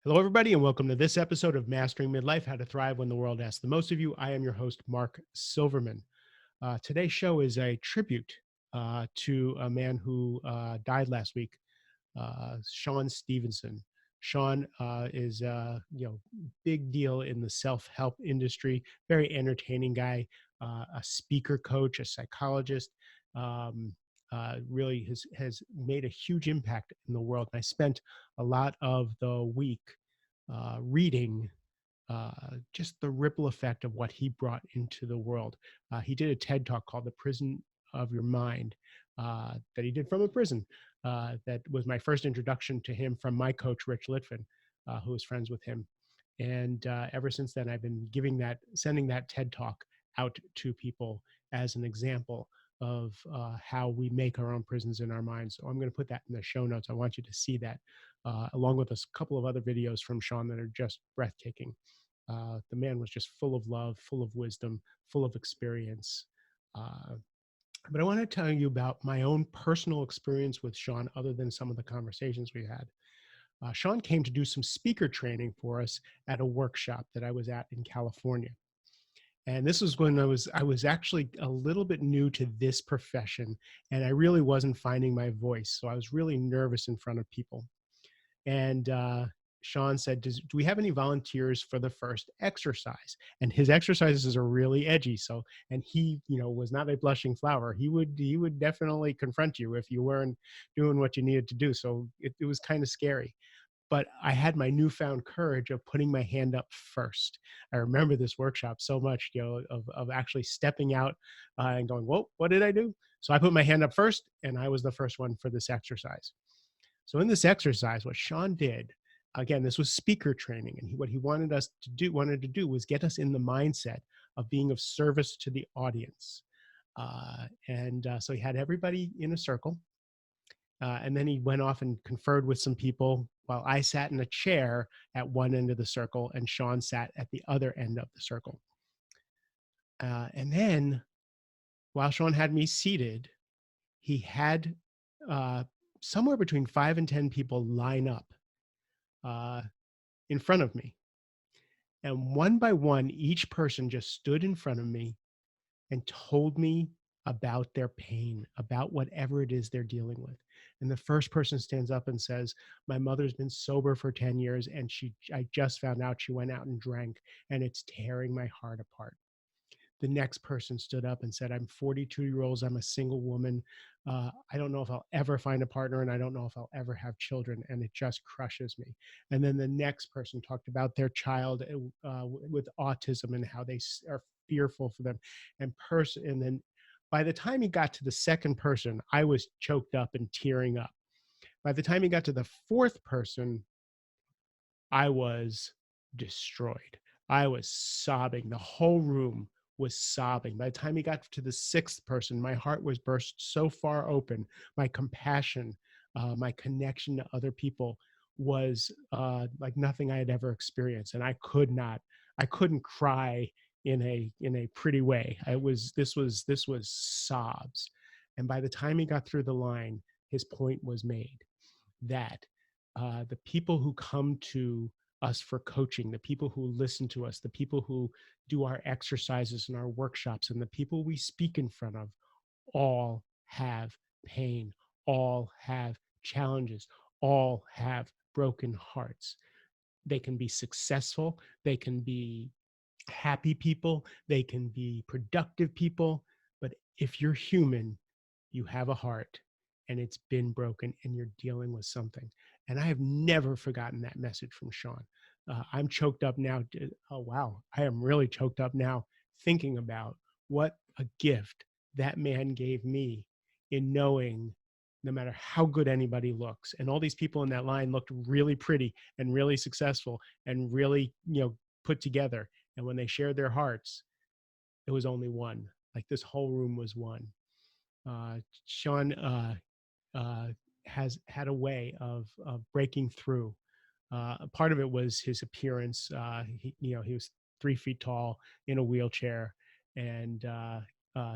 Hello, everybody, and welcome to this episode of Mastering Midlife: How to Thrive When the World Asks the Most of You. I am your host, Mark Silverman. Today's show is a tribute to a man who died last week, Sean Stephenson. Sean is big deal in the self-help industry. Very entertaining guy, a speaker coach, a psychologist. Um, really has made a huge impact in the world. And I spent a lot of the week reading just the ripple effect of what he brought into the world. He did a TED talk called "The Prison of Your Mind" that he did from a prison. That was my first introduction to him from my coach, Rich Litvin, who was friends with him. And ever since then, I've been sending that TED talk out to people as an example of how we make our own prisons in our minds. So I'm going to put that in the show notes. I want you to see that, along with a couple of other videos from Sean that are just breathtaking. The man was just full of love, full of wisdom, full of experience. Uh, but I want to tell you about my own personal experience with Sean, other than some of the conversations we had. Sean came to do some speaker training for us at a workshop that I was at in California. And this was when I was actually a little bit new to this profession, and I really wasn't finding my voice. So I was really nervous in front of people. And Sean said, do we have any volunteers for the first exercise? And his exercises are really edgy. So, and he, was not a blushing flower. He would definitely confront you if you weren't doing what you needed to do. So it was kind of scary. But I had my newfound courage of putting my hand up first. I remember this workshop so much, of actually stepping out and going, whoa, what did I do? So I put my hand up first, and I was the first one for this exercise. So in this exercise, what Sean did, again, this was speaker training, and what he wanted to do was get us in the mindset of being of service to the audience. So he had everybody in a circle, and then he went off and conferred with some people while I sat in a chair at one end of the circle and Sean sat at the other end of the circle. And then while Sean had me seated, he had uh, somewhere between 5 and 10 people line up uh, in front of me. And one by one, each person just stood in front of me and told me about their pain, about whatever it is they're dealing with. And the first person stands up and says, my mother's been sober for 10 years and I just found out she went out and drank and it's tearing my heart apart. The next person stood up and said, I'm 42-year-old, I'm a single woman. I don't know if I'll ever find a partner, and I don't know if I'll ever have children, and it just crushes me. And then the next person talked about their child with autism and how they are fearful for them. And then by the time he got to the second person, I was choked up and tearing up. By the time he got to the fourth person, I was destroyed. I was sobbing. The whole room was sobbing. By the time he got to the sixth person, my heart was burst so far open. My compassion, my connection to other people was like nothing I had ever experienced. And I couldn't cry in a pretty way. This was sobs. And by the time he got through the line, his point was made that the people who come to us for coaching, the people who listen to us, the people who do our exercises and our workshops, and the people we speak in front of all have pain, all have challenges, all have broken hearts. They can be successful, they can be happy people, they can be productive people, but if you're human, you have a heart and it's been broken and you're dealing with something. And I have never forgotten that message from Sean. I'm choked up now. Oh, wow. I am really choked up now thinking about what a gift that man gave me in knowing no matter how good anybody looks. And all these people in that line looked really pretty and really successful and really, put together. And when they shared their hearts, it was only one. Like this whole room was one. Sean uh, has had a way of breaking through. Part of it was his appearance. He was 3 feet tall in a wheelchair, and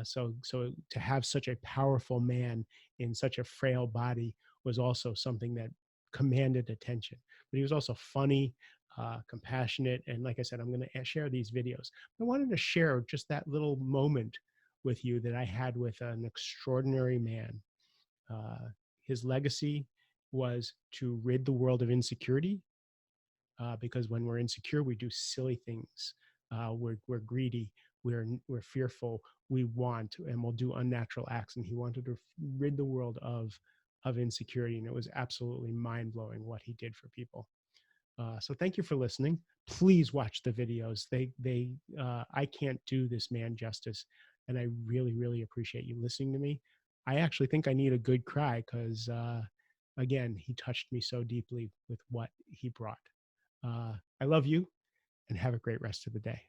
so to have such a powerful man in such a frail body was also something that commanded attention. But he was also funny, compassionate, and like I said, I'm going to share these videos. I wanted to share just that little moment with you that I had with an extraordinary man. Uh, his legacy was to rid the world of insecurity, because when we're insecure, we do silly things. We're greedy, we're fearful, we want, and we'll do unnatural acts. And he wanted to rid the world of insecurity, and it was absolutely mind blowing what he did for people. So thank you for listening. Please watch the videos. I can't do this man justice, and I really, really appreciate you listening to me. I actually think I need a good cry because, again, he touched me so deeply with what he brought. I love you, and have a great rest of the day.